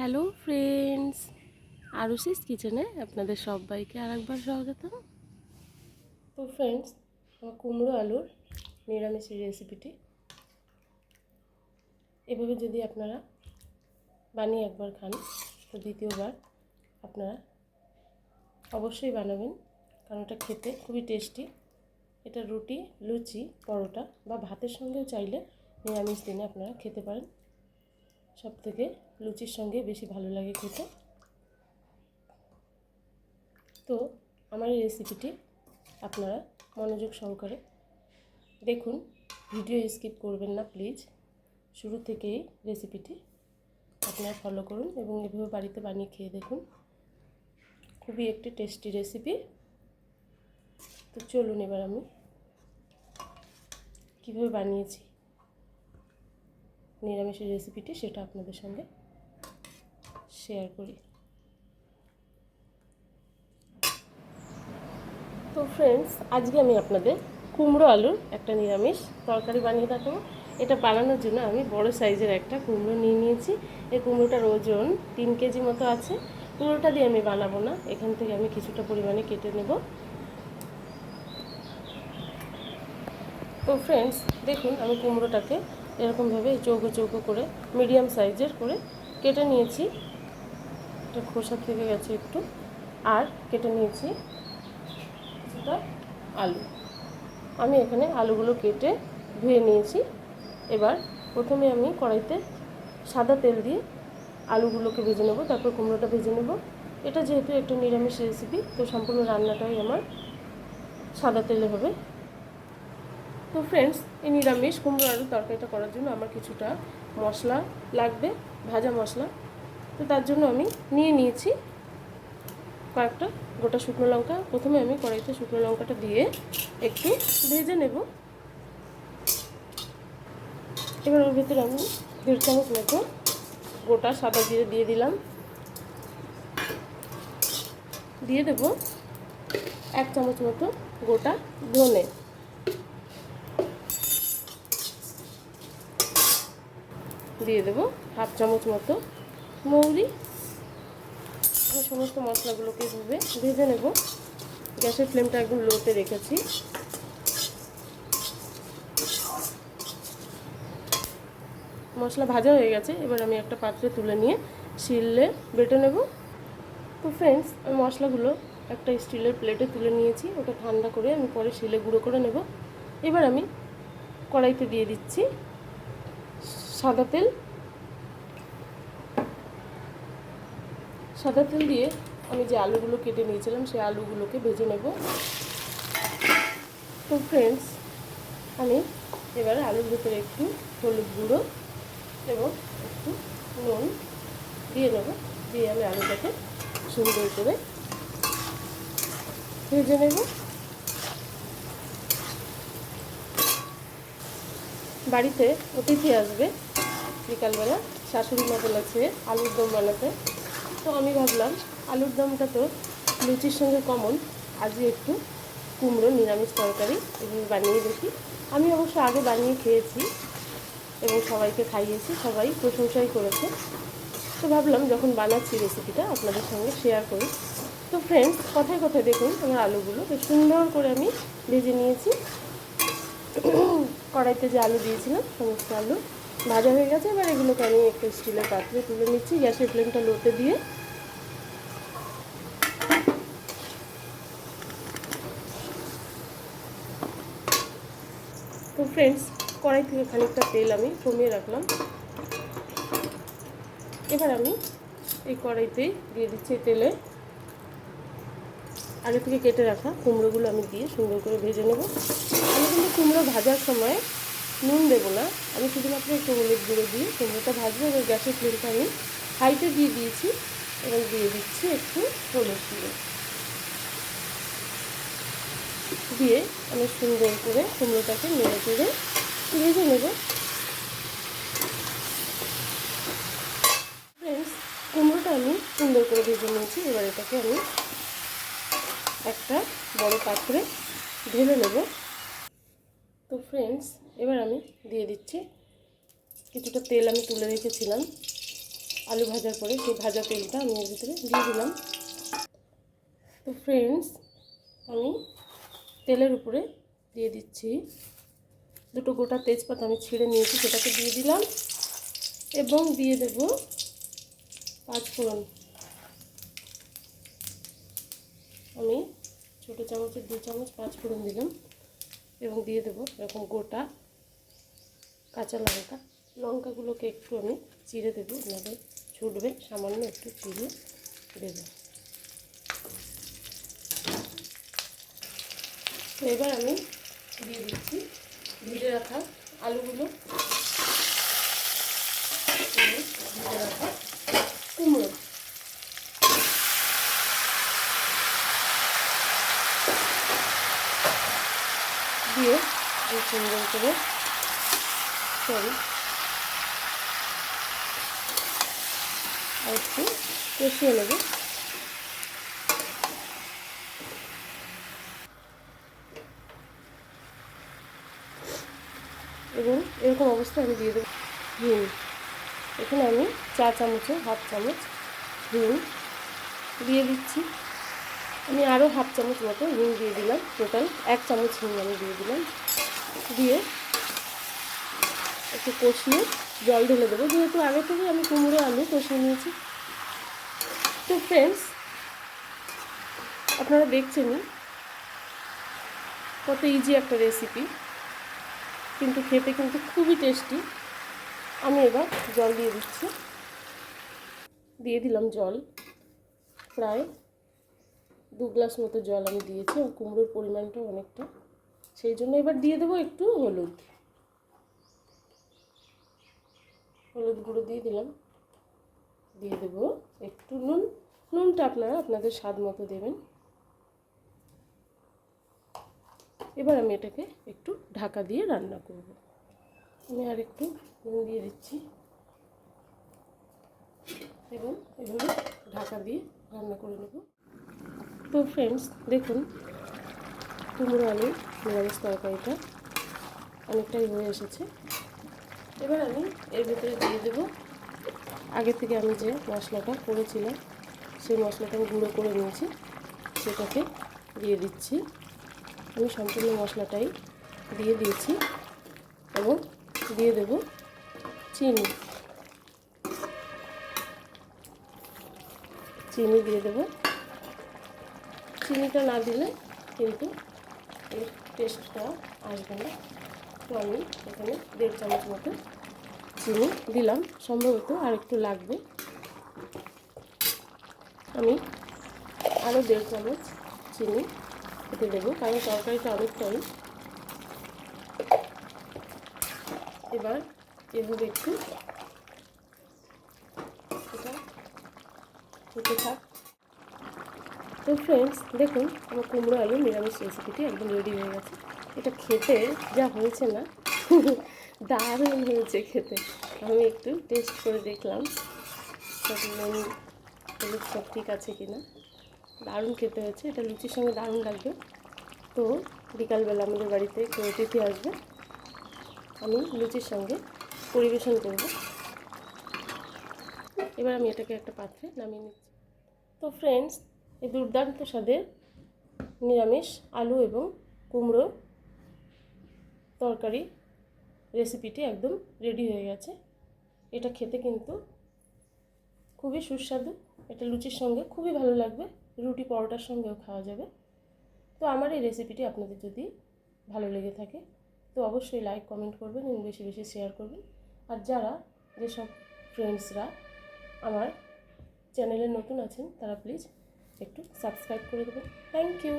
Hello friends, আরুষিস কিচেনে আপনাদের সবাইকে আরেকবার স্বাগত। তো ফ্রেন্ডস, আমার কুমড়ো আলুর নিরামিষের রেসিপিটি এভাবে যদি আপনারা বানিয়ে একবার খান, তো দ্বিতীয়বার আপনারা অবশ্যই বানাবেন, কারণ এটা খেতে খুবই টেস্টি। এটা রুটি, লুচি, পরোটা বা ভাতের সঙ্গেও চাইলে নিরামিষ দিনে আপনারা খেতে পারেন। সবথেকে লুচির সঙ্গে বেশি ভালো লাগে খেতে। তো আমার এই রেসিপিটি আপনারা মনোযোগ সহকারে দেখুন, ভিডিও স্কিপ করবেন না প্লিজ। শুরু থেকেই রেসিপিটি আপনারা ফলো করুন এবং এভাবে বাড়িতে বানিয়ে খেয়ে দেখুন। খুবই একটি টেস্টি রেসিপি। তো চলুন এবার আমি কীভাবে বানিয়েছি নিরামিষের রেসিপিটি সেটা আপনাদের সঙ্গে শেয়ার করি। তো ফ্রেন্ডস, আজকে আমি আপনাদের কুমড়ো আলুর একটা নিরামিষ তরকারি বানিয়ে দেখাবো। এটা বানানোর জন্য আমি বড় সাইজের একটা কুমড়ো নিয়ে নিয়েছি। এই কুমড়োটার ওজন 3 কেজি মতো আছে। কুমড়োটা দিয়ে আমি বানাবো না, এখান থেকে আমি কিছুটা পরিমাণে কেটে নেব। তো ফ্রেন্ডস দেখুন, আমি কুমড়োটাকে এরকমভাবে চৌকো চৌকো করে মিডিয়াম সাইজের করে কেটে নিয়েছি। এটা খোসা থেকে গেছে একটু। আর কেটে নিয়েছি কিছুটা আলু। আমি এখানে আলুগুলো কেটে ধুয়ে নিয়েছি। এবার প্রথমে আমি কড়াইতে সাদা তেল দিয়ে আলুগুলোকে ভেজে নেব, তারপর কুমড়োটা ভেজে নেব। এটা যেহেতু একটা নিরামিষ রেসিপি, তো সম্পূর্ণ রান্নাটাই আমার সাদা তেলে হবে। তো ফ্রেন্ডস, এই নিরামিষ কুমড়ো আলুর তরকারিটা করার জন্য আমার কিছুটা মশলা লাগবে, ভাজা মশলা। তো তার জন্য আমি নিয়ে নিয়েছি কয়েকটা গোটা শুকনো লঙ্কা। প্রথমে আমি কড়াইতে শুকনো লঙ্কাটা দিয়ে একটু ভেজে নেব। এবার ওর ভিতরে আমি 1.5 চামচ মতো গোটা সাদা জিরে দিয়ে দিলাম। দিয়ে দেব 1 চামচ মতো গোটা ধনে। দিয়ে দেব 1/2 চামচ মতো মৌরি। আমি সমস্ত মশলাগুলোকে ভেজে নেব। গ্যাসের ফ্লেমটা একদম লোতে রেখেছি। মশলা ভাজা হয়ে গেছে। এবার আমি একটা পাত্রে তুলে নিয়ে শিলে বেটে নেব। তো ফ্রেন্ডস, আমি মশলাগুলো একটা স্টিলের প্লেটে তুলে নিয়েছি। ওটা ঠান্ডা করে আমি পরে শিলে গুঁড়ো করে নেব। এবার আমি কড়াইতে দিয়ে দিচ্ছি সাদা তেল। সাদা তেল দিয়ে আমি যে আলুগুলো কেটে নিয়েছিলাম সেই আলুগুলোকে ভেজে নেব। তো ফ্রেন্ডস, আমি এবার আলুর ভিতরে একটু হলুদ গুঁড়ো এবং একটু নুন দিয়ে নেব। দিয়ে আমি আলুটাকে সুন্দর করে ভেজে নেব। বাড়িতে অতিথি আসবে বিকালবেলা, শাশুড়ি মা বলেছে আলুর দম বানাতে। তো আমি ভাবলাম আলুর দমটা তো লুচির সঙ্গে কমন, আজই একটু কুমড়ো নিরামিষ তরকারি এভাবে বানিয়ে দেখি। আমি অবশ্য আগে বানিয়ে খেয়েছি এবং সবাইকে খাইয়েছি, সবাই প্রশংসাই করেছে। তো ভাবলাম যখন বানাচ্ছি রেসিপিটা আপনাদের সঙ্গে শেয়ার করি। তো ফ্রেন্ডস, কথায় কথায় দেখুন আমার আলুগুলো বেশ সুন্দর করে আমি ভেজে নিয়েছি। কড়াইতে যে আলু দিয়েছিলাম সমস্ত আলু ভাজা হয়ে গেছে। এবার এগুলোকে আমি একটা স্টিলের পাত্রে তুলে নিচ্ছি, গ্যাসের ফ্লেমটা লোতে দিয়ে। তো ফ্রেন্ডস, কড়াই থেকে খানিকটা তেল আমি কমিয়ে রাখলাম। এবার আমি এই কড়াইতেই দিয়ে দিচ্ছি তেলে আগে থেকে কেটে রাখা কুমড়োগুলো আমি দিয়ে সুন্দর করে ভেজে নেব। আমি কিন্তু কুমড়ো ভাজার সময় নুন দেবো না, আমি শুধুমাত্র একটু হলুদ গুঁড়ো দিয়ে কুমড়োটা ভাজবো। এবং গ্যাসের ফ্লেমটা আমি হাইতে দিয়ে দিয়েছি এবং দিয়ে দিচ্ছি একটু হলুদ গুঁড়ো দিয়ে আমি সুন্দর করে কুমড়োটাকে নেড়ে চেড়ে ভেজে নেব। ফ্রেন্ডস, কুমড়োটা আমি সুন্দর করে ভেজে নিয়েছি। এবার এটাকে আমি একটা বড় পাত্রে ঢেলে নেব। তো ফ্রেন্ডস, এবার আমি দিয়ে দিচ্ছি কিছুটা তেল আমি তুলে রেখেছিলাম আলু ভাজার পরে সেই ভাজা তেলটা আমি এর ভিতরে দিয়ে দিলাম। তো ফ্রেন্ডস, আমি তেলের উপরে দিয়ে দিচ্ছি দুটো গোটা তেজপাতা আমি ছিঁড়ে নিয়েছি, সেটাকে দিয়ে দিলাম এবং দিয়ে দেব 5 ফোড়ন। আমি ছোটো চামচের 2 চামচ 5 ফোড়ন দিলাম এবং দিয়ে দেবো এরকম গোটা কাঁচা লঙ্কা। লঙ্কাগুলোকে একটু আমি চিড়ে দেবো, নাহলে ছুটবে, সামান্য একটু চিড়ে দেবো। তো এবার আমি দিয়ে দিচ্ছি ভিজে রাখা আলুগুলো, ভিজে রাখা কুমড়ো। দিয়ে সুন্দর করে আর একটু কষিয়ে নেব। এবং এরকম অবস্থায় আমি দিয়ে দেবো হিং। এখানে আমি 4 চামচে হাফ চামচ হিং দিয়ে দিচ্ছি। আমি আরও হাফ চামচ মতো হিং দিয়ে দিলাম, টোটাল 1 চামচ হিং আমি দিয়ে দিলাম। দিয়ে একটু কষিয়ে জল ঢেলে দেবো, যেহেতু আগে থেকে আমি কুমড়ো আলু কষিয়ে নিয়েছি। তো ফ্রেন্ডস, আপনারা দেখছেনই কত ইজি একটা রেসিপি, কিন্তু খেতে কিন্তু খুবই টেস্টি। আমি এবার জল দিয়ে দিচ্ছি, দিয়ে দিলাম জল, প্রায় 2 গ্লাস মতো জল আমি দিয়েছি, আর কুমড়োর পরিমাণটাও অনেকটা, সেই জন্য এবার দিয়ে দেবো একটু হলুদ গুঁড়ো দিয়ে দিলাম। দিয়ে দেবো একটু নুন, নুনটা আপনারা আপনাদের স্বাদ মতো দেবেন। এবার আমি এটাকে একটু ঢাকা দিয়ে রান্না করব। আমি আর একটু নুন দিয়ে দিচ্ছি এবং এভাবে ঢাকা দিয়ে রান্না করে নেব। তো ফ্রেন্ডস, দেখুন কুমড়ো আলু নিরামিষ তরকারিটা অনেকটাই হয়ে এসেছে। এবার আমি এর ভিতরে দিয়ে দেবো আগে থেকে আমি যে মশলাটা করেছিলাম, সেই মশলাটা আমি গুঁড়ো করে নিয়েছি, সেটাকে দিয়ে দিচ্ছি। আমি সম্পূর্ণ মশলাটাই দিয়ে দিয়েছি এবং দিয়ে দেব চিনি দিয়ে দেব। চিনিটা না দিলে কিন্তু এর টেস্টটা আসবে না। তো আমি এখানে 1.5 চামচ মতো চিনি দিলাম, সম্ভবত আর একটু লাগবে। আমি আরও 1.5 চামচ চিনি এতে দেবো, কারণ তরকারিটা অনেকটাই। এবার এভাবে একটু এটা হতে থাক। তো ফ্রেন্ডস, দেখুন আমার কুমড়ো আলু নিরামিষ রেসিপিটি একদম রেডি হয়ে গেছে। এটা খেতে যা হয়েছে না, দারুণ হয়েছে খেতে। আমি একটু টেস্ট করে দেখলাম সব সব ঠিক আছে কি না। দারুণ খেতে হয়েছে, এটা লুচির সঙ্গে দারুণ লাগবে। তো বিকালবেলা আমাদের বাড়িতে কেউ অতিথি আসবে, আমি লুচির সঙ্গে পরিবেশন করব। এবার আমি এটাকে একটা পাত্রে নামিয়ে নিচ্ছি। তো ফ্রেন্ডস, এই দুর্দান্ত স্বাদের নিরামিষ আলু এবং কুমড়ো তরকারি রেসিপিটি একদম রেডি হয়ে গেছে। এটা খেতে কিন্তু খুবই সুস্বাদু, এটা লুচির সঙ্গে খুবই ভালো লাগবে, রুটি পরোটার সঙ্গেও খাওয়া যাবে। তো আমার এই রেসিপিটি আপনাদের যদি ভালো লেগে থাকে তো অবশ্যই লাইক কমেন্ট করবেন এবং বেশি বেশি শেয়ার করবেন। আর যারা যেসব ফ্রেন্ডসরা আমার চ্যানেলে নতুন আছেন তারা প্লিজ একটু সাবস্ক্রাইব করে দেবেন। Thank you.